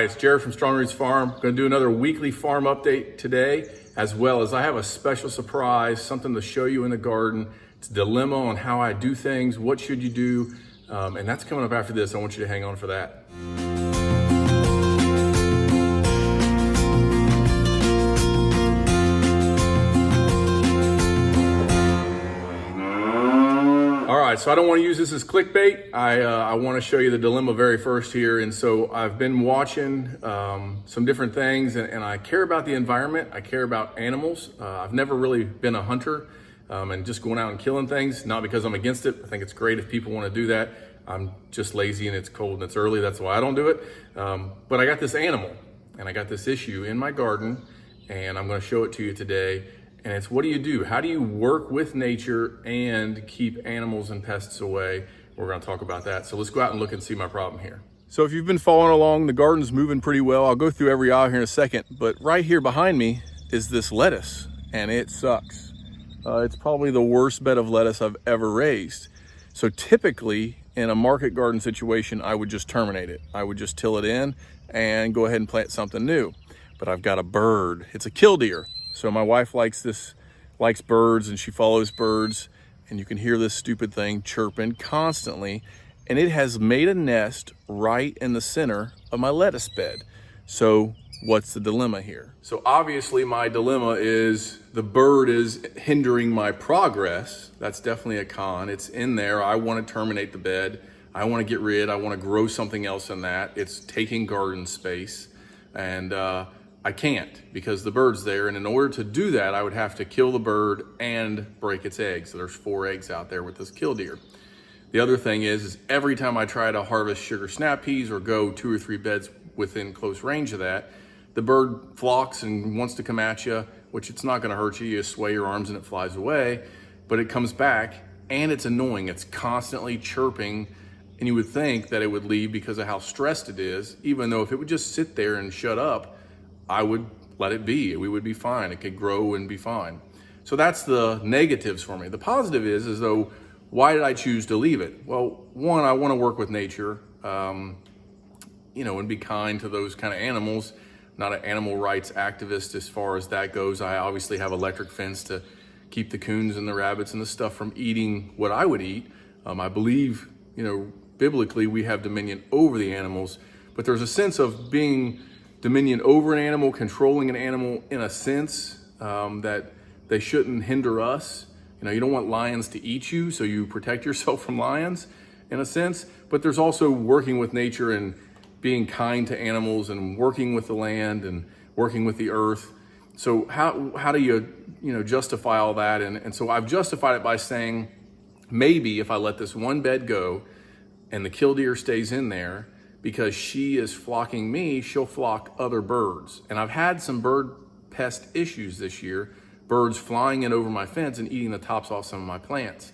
It's Jared from Strong Roots Farm. Going to do another weekly farm update today, as well as I have a special surprise, something to show you in the garden. It's a dilemma on how I do things, what should you do, and that's coming up after this. I want you to hang on for that. All right, so I don't want to use this as clickbait. I want to show you the dilemma very first here. And so I've been watching some different things, and I care about the environment. I care about animals. I've never really been a hunter and just going out and killing things, not because I'm against it. I think it's great if people want to do that. I'm just lazy and it's cold and it's early. That's why I don't do it. But I got this animal and I got this issue in my garden, and I'm going to show it to you today. And it's, what do you do? How do you work with nature and keep animals and pests away? We're going to talk about that. So let's go out and look and see my problem here. So if you've been following along, the garden's moving pretty well. I'll go through every aisle here in a second, but right here behind me is this lettuce, and it sucks. It's probably the worst bed of lettuce I've ever raised. So typically in a market garden situation, I would just terminate it. I would just till it in and go ahead and plant something new. But I've got a bird. It's a killdeer. So my wife likes birds, and she follows birds, and you can hear this stupid thing chirping constantly, and it has made a nest right in the center of my lettuce bed. So what's the dilemma here? So obviously my dilemma is the bird is hindering my progress. That's definitely a con. It's in there. I want to terminate the bed. I want to get rid. I want to grow something else in that. It's taking garden space, and I can't because the bird's there. And in order to do that, I would have to kill the bird and break its eggs. So there's 4 eggs out there with this killdeer. The other thing is every time I try to harvest sugar snap peas or go 2 or 3 beds within close range of that, the bird flocks and wants to come at you, which it's not going to hurt you. You sway your arms and it flies away, but it comes back and it's annoying. It's constantly chirping, and you would think that it would leave because of how stressed it is, even though if it would just sit there and shut up, I would let it be. We would be fine. It could grow and be fine. So that's the negatives for me. The positive is though, why did I choose to leave it? Well, one, I want to work with nature, and be kind to those kind of animals. Not an animal rights activist as far as that goes. I obviously have electric fence to keep the coons and the rabbits and the stuff from eating what I would eat. I believe, biblically we have dominion over the animals, but there's a sense of being dominion over an animal, controlling an animal in a sense that they shouldn't hinder us. You don't want lions to eat you, so you protect yourself from lions in a sense, but there's also working with nature and being kind to animals and working with the land and working with the earth. So how do you justify all that? And so I've justified it by saying, maybe if I let this one bed go and the killdeer stays in there, because she is flocking me, she'll flock other birds. And I've had some bird pest issues this year, birds flying in over my fence and eating the tops off some of my plants.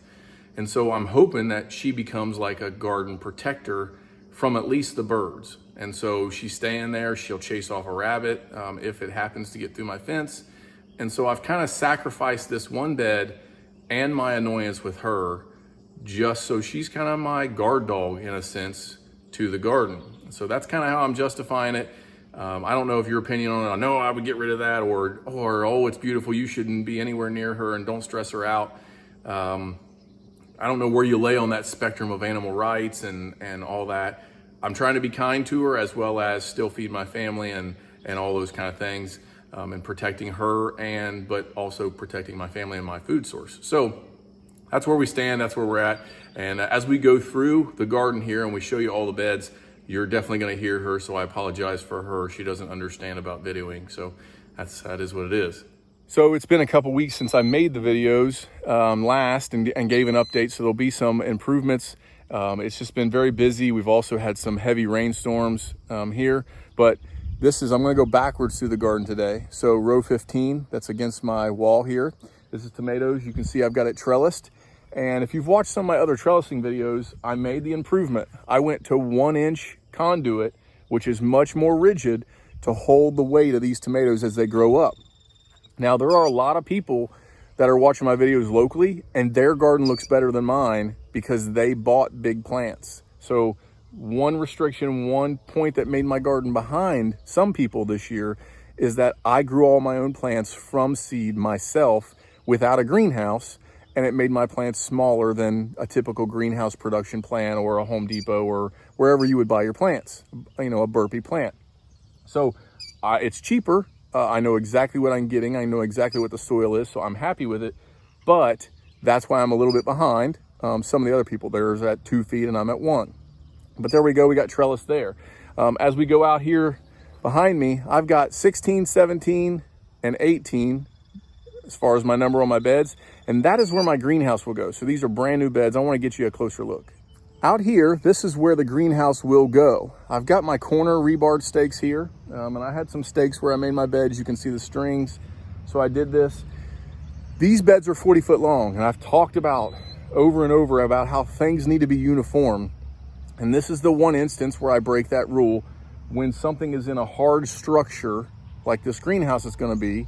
And so I'm hoping that she becomes like a garden protector from at least the birds. And so she's staying there, she'll chase off a rabbit if it happens to get through my fence. And so I've kind of sacrificed this one bed and my annoyance with her, just so she's kind of my guard dog in a sense to the garden. So that's kind of how I'm justifying it. I don't know if your opinion on it. I know I would get rid of that, or oh, it's beautiful, you shouldn't be anywhere near her and don't stress her out. I don't know where you lay on that spectrum of animal rights and all that. I'm trying to be kind to her as well as still feed my family and all those kind of things, and protecting her but also protecting my family and my food source. So that's where we stand, that's where we're at. And as we go through the garden here and we show you all the beds, you're definitely gonna hear her, so I apologize for her. She doesn't understand about videoing, so that is what it is. So it's been a couple weeks since I made the videos last and gave an update, so there'll be some improvements. It's just been very busy. We've also had some heavy rainstorms here, but I'm gonna go backwards through the garden today. So row 15, that's against my wall here. This is tomatoes. You can see I've got it trellised. And if you've watched some of my other trellising videos, I made the improvement. I went to 1-inch conduit, which is much more rigid to hold the weight of these tomatoes as they grow up. Now, there are a lot of people that are watching my videos locally, and their garden looks better than mine because they bought big plants. So one restriction, one point that made my garden behind some people this year is that I grew all my own plants from seed myself without a greenhouse, and it made my plants smaller than a typical greenhouse production plant or a Home Depot or wherever you would buy your plants, you know, a Burpee plant. So it's cheaper. I know exactly what I'm getting. I know exactly what the soil is, so I'm happy with it. But that's why I'm a little bit behind some of the other people. There's at 2 feet and I'm at 1. But there we go, we got trellis there. As we go out here behind me, I've got 16, 17, and 18 as far as my number on my beds, and that is where my greenhouse will go. So these are brand new beds. I want to get you a closer look. Out here, this is where the greenhouse will go. I've got my corner rebarred stakes here, and I had some stakes where I made my beds. You can see the strings, so I did this. These beds are 40 foot long, and I've talked about over and over about how things need to be uniform. And this is the one instance where I break that rule. When something is in a hard structure, like this greenhouse is gonna be,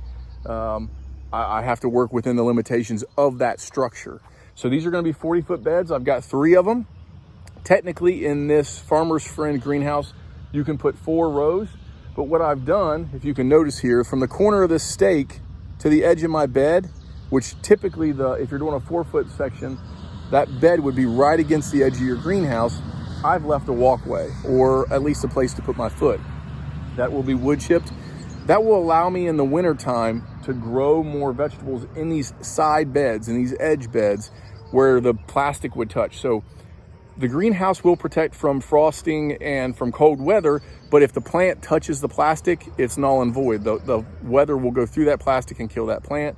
I have to work within the limitations of that structure. So these are gonna be 40 foot beds. I've got 3 of them. Technically in this Farmer's Friend greenhouse, you can put 4 rows. But what I've done, if you can notice here, from the corner of this stake to the edge of my bed, which typically if you're doing a 4 foot section, that bed would be right against the edge of your greenhouse. I've left a walkway, or at least a place to put my foot. That will be wood chipped. That will allow me in the winter time to grow more vegetables in these side beds, in these edge beds where the plastic would touch. So the greenhouse will protect from frosting and from cold weather, but if the plant touches the plastic, it's null and void. The weather will go through that plastic and kill that plant.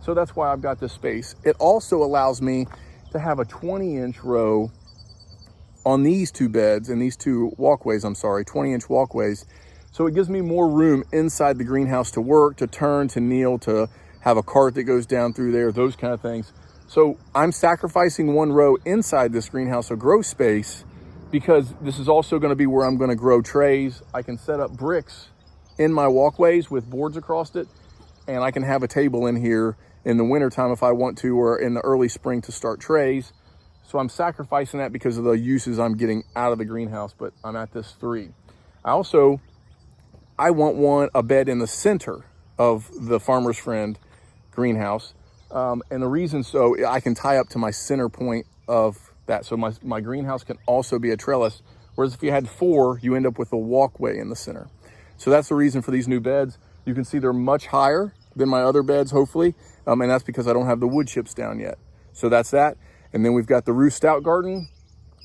So that's why I've got this space. It also allows me to have a 20-inch row on these 2 beds and these 2 walkways, 20-inch walkways. So it gives me more room inside the greenhouse to work, to turn, to kneel, to have a cart that goes down through there, those kind of things. So I'm sacrificing 1 row inside this greenhouse of grow space because this is also gonna be where I'm gonna grow trays. I can set up bricks in my walkways with boards across it, and I can have a table in here in the wintertime if I want to, or in the early spring to start trays. So I'm sacrificing that because of the uses I'm getting out of the greenhouse, but I'm at this 3. I want a bed in the center of the Farmer's Friend greenhouse. And the reason, so I can tie up to my center point of that. So my greenhouse can also be a trellis. Whereas if you had 4, you end up with a walkway in the center. So that's the reason for these new beds. You can see they're much higher than my other beds, hopefully. And that's because I don't have the wood chips down yet. So that's that. And then we've got the Roost Out garden.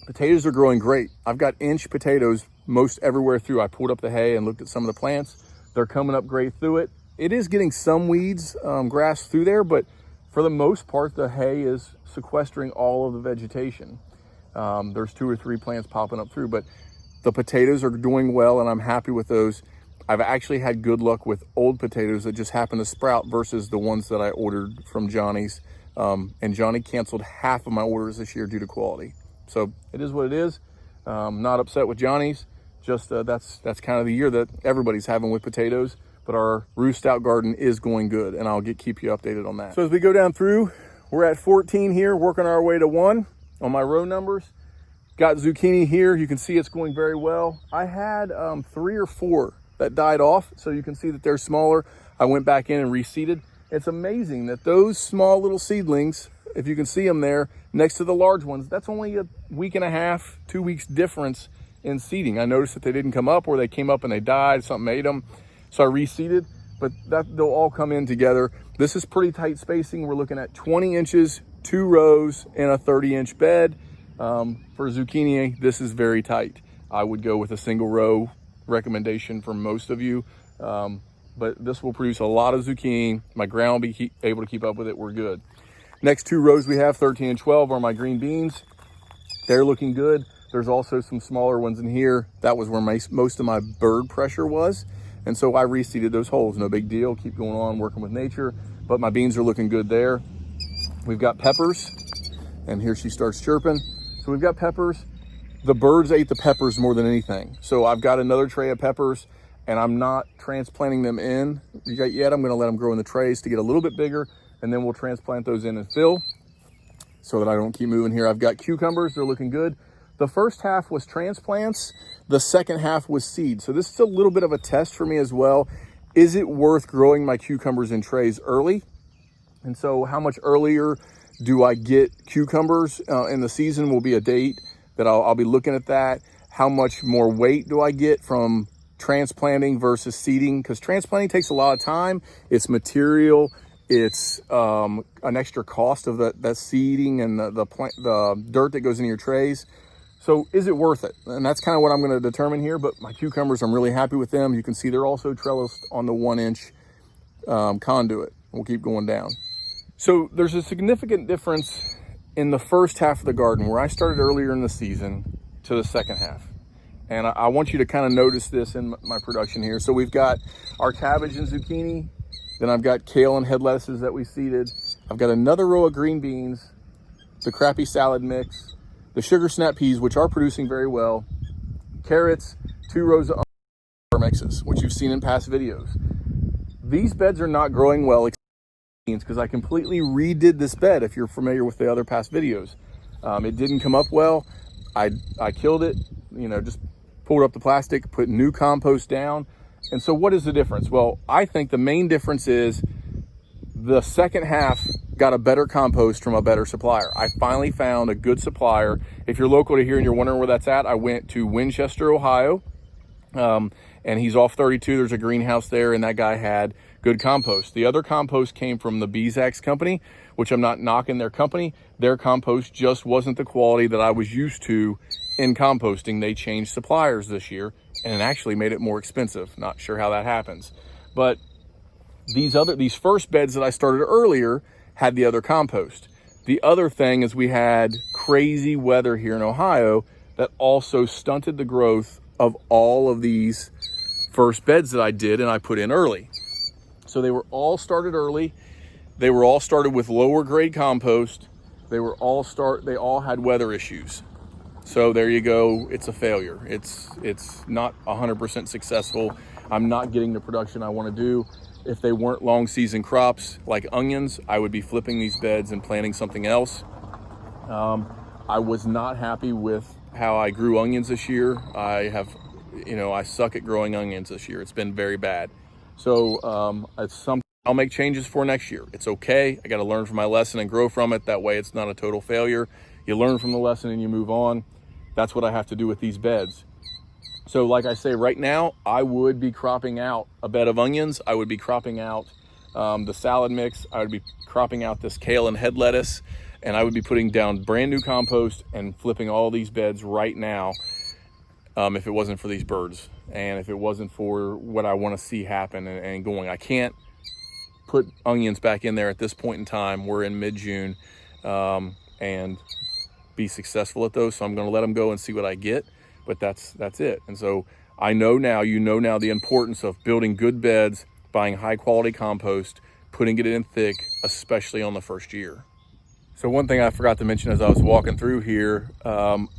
Potatoes are growing great. I've got inch potatoes most everywhere through. I pulled up the hay and looked at some of the plants. They're coming up great through it. It is getting some weeds, grass through there, but for the most part, the hay is sequestering all of the vegetation. There's 2 or 3 plants popping up through, but the potatoes are doing well and I'm happy with those. I've actually had good luck with old potatoes that just happen to sprout versus the ones that I ordered from Johnny's. And Johnny canceled half of my orders this year due to quality. So it is what it is. Not upset with Johnny's. Just that's kind of the year that everybody's having with potatoes. But our Roost Out garden is going good, and I'll keep you updated on that. So as we go down through, we're at 14 here, working our way to 1 on my row numbers. Got zucchini here. You can see it's going very well. I had 3 or 4 that died off, so you can see that they're smaller. I went back in and reseeded. It's amazing that those small little seedlings, if you can see them there next to the large ones, that's only a week and a half, 2 weeks difference in seeding. I noticed that they didn't come up, or they came up and they died, something ate them. So I reseeded, but they'll all come in together. This is pretty tight spacing. We're looking at 20 inches, 2 rows in a 30-inch bed. For zucchini, this is very tight. I would go with a single row recommendation for most of you. But this will produce a lot of zucchini. My ground will be able to keep up with it. We're good. Next 2 rows we have 13 and 12 are my green beans. They're looking good. There's also some smaller ones in here. That was where most of my bird pressure was. And so I reseeded those holes. No big deal. Keep going on working with nature. But my beans are looking good there. We've got peppers. And here she starts chirping. So we've got peppers. The birds ate the peppers more than anything. So I've got another tray of peppers, and I'm not transplanting them in yet. I'm gonna let them grow in the trays to get a little bit bigger, and then we'll transplant those in and fill so that I don't keep moving here. I've got cucumbers, they're looking good. The first half was transplants. The second half was seed. So this is a little bit of a test for me as well. Is it worth growing my cucumbers in trays early? And so how much earlier do I get cucumbers in the season will be a date that I'll be looking at that. How much more weight do I get from transplanting versus seeding? Because transplanting takes a lot of time. It's material. It's an extra cost of that seeding and the dirt that goes into your trays. So is it worth it? And that's kind of what I'm going to determine here. But my cucumbers, I'm really happy with them. You can see they're also trellised on the 1-inch conduit. We'll keep going down. So there's a significant difference in the first half of the garden where I started earlier in the season to the second half. And I want you to kind of notice this in my production here. So we've got our cabbage and zucchini. Then I've got kale and head lettuces that we seeded. I've got another row of green beans, the crappy salad mix, the sugar snap peas, which are producing very well, carrots, 2 rows of mixes, which you've seen in past videos. These beds are not growing well because I completely redid this bed. If you're familiar with the other past videos, it didn't come up well. I killed it, just pulled up the plastic, put new compost down. And so what is the difference? Well, I think the main difference is the second half got a better compost from a better supplier. I finally found a good supplier. If you're local to here and you're wondering where that's at, I went to Winchester, Ohio, and he's off 32. There's a greenhouse there, and that guy had good compost. The other compost came from the Beesax company, which I'm not knocking their company. Their compost just wasn't the quality that I was used to in composting. They changed suppliers this year, and it actually made it more expensive. Not sure how that happens. But these first beds that I started earlier had the other compost. The other thing is we had crazy weather here in Ohio that also stunted the growth of all of these first beds that I did and I put in early. So they were all started early. They were all started with lower grade compost. They all had weather issues. So there you go. It's a failure. It's not 100% successful. I'm not getting the production I want to do. If they weren't long season crops like onions, I would be flipping these beds and planting something else. I was not happy with how I grew onions this year. I suck at growing onions this year. It's been very bad. So it's something I'll make changes for next year. It's okay. I got to learn from my lesson and grow from it. That way it's not a total failure. You learn from the lesson and you move on. That's what I have to do with these beds. So like I say, right now, I would be cropping out a bed of onions. I would be cropping out the salad mix. I would be cropping out this kale and head lettuce. And I would be putting down brand new compost and flipping all these beds right now if it wasn't for these birds. And if it wasn't for what I want to see happen and going. I can't put onions back in there at this point in time. We're in mid-June and be successful at those. So I'm going to let them go and see what I get. But that's it. And so I know now, the importance of building good beds, buying high quality compost, putting it in thick, especially on the first year. So one thing I forgot to mention as I was walking through here,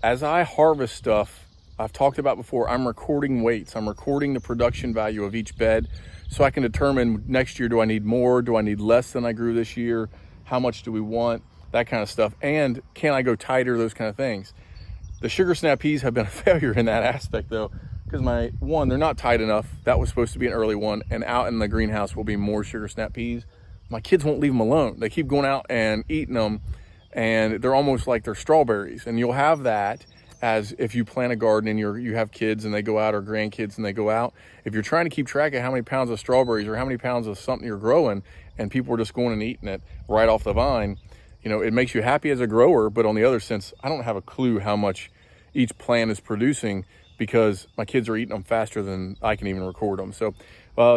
as I harvest stuff, I've talked about before, I'm recording weights. I'm recording the production value of each bed so I can determine next year, do I need more? Do I need less than I grew this year? How much do we want? That kind of stuff. And can I go tighter? Those kind of things. The sugar snap peas have been a failure in that aspect though, because they're not tight enough. That was supposed to be an early one, and out in the greenhouse will be more sugar snap peas. My kids won't leave them alone. They keep going out and eating them, and they're almost like they're strawberries. And you'll have that as if you plant a garden and you have kids and they go out, or grandkids and they go out. If you're trying to keep track of how many pounds of strawberries or how many pounds of something you're growing, and people are just going and eating it right off the vine, it makes you happy as a grower, but on the other sense, I don't have a clue how much each plant is producing because my kids are eating them faster than I can even record them. So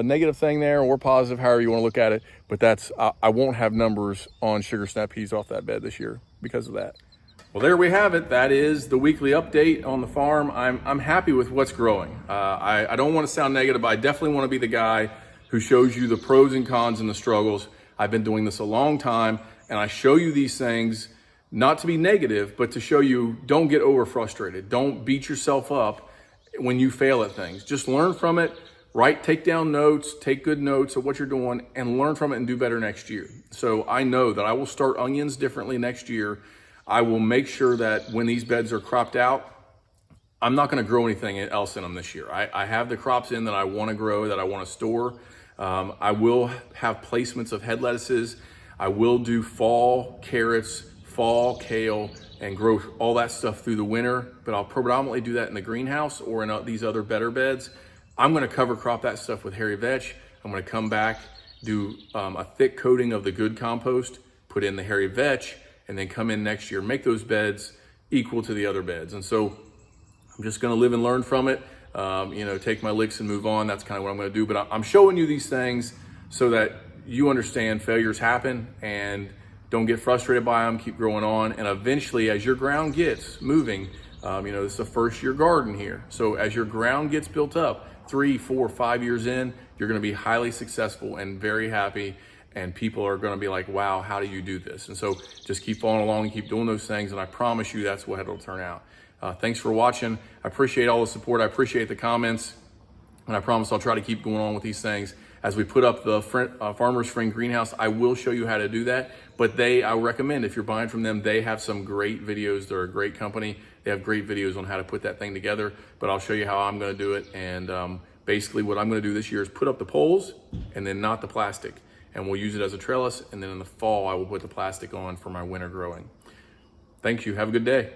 negative thing there, or positive, however you want to look at it. But I won't have numbers on sugar snap peas off that bed this year because of that. Well, there we have it. That is the weekly update on the farm. I'm happy with what's growing. I don't want to sound negative, but I definitely want to be the guy who shows you the pros and cons and the struggles. I've been doing this a long time, and I show you these things not to be negative, but to show you don't get over frustrated. Don't beat yourself up when you fail at things. Just learn from it, take down notes, take good notes of what you're doing, and learn from it and do better next year. So I know that I will start onions differently next year. I will make sure that when these beds are cropped out, I'm not going to grow anything else in them this year. I have the crops in that I want to grow, that I want to store. I will have placements of head lettuces. I will do fall carrots, fall kale, and grow all that stuff through the winter, but I'll predominantly do that in the greenhouse or in these other better beds. I'm going to cover crop that stuff with hairy vetch. I'm going to come back, do a thick coating of the good compost, put in the hairy vetch, and then come in next year, make those beds equal to the other beds. And so I'm just going to live and learn from it, take my licks and move on. That's kind of what I'm going to do. But I'm showing you these things so that you understand failures happen and don't get frustrated by them, keep growing on. And eventually, as your ground gets moving, this is a first year garden here. So as your ground gets built up, 3, 4, 5 years in, you're going to be highly successful and very happy. And people are going to be like, wow, how do you do this? And so just keep following along and keep doing those things. And I promise you that's what it'll turn out. Thanks for watching. I appreciate all the support. I appreciate the comments. And I promise I'll try to keep going on with these things. As we put up the Farmer's Friend greenhouse, I will show you how to do that. But I recommend, if you're buying from them, they have some great videos. They're a great company. They have great videos on how to put that thing together. But I'll show you how I'm going to do it. And basically what I'm going to do this year is put up the poles and then not the plastic. And we'll use it as a trellis. And then in the fall, I will put the plastic on for my winter growing. Thank you. Have a good day.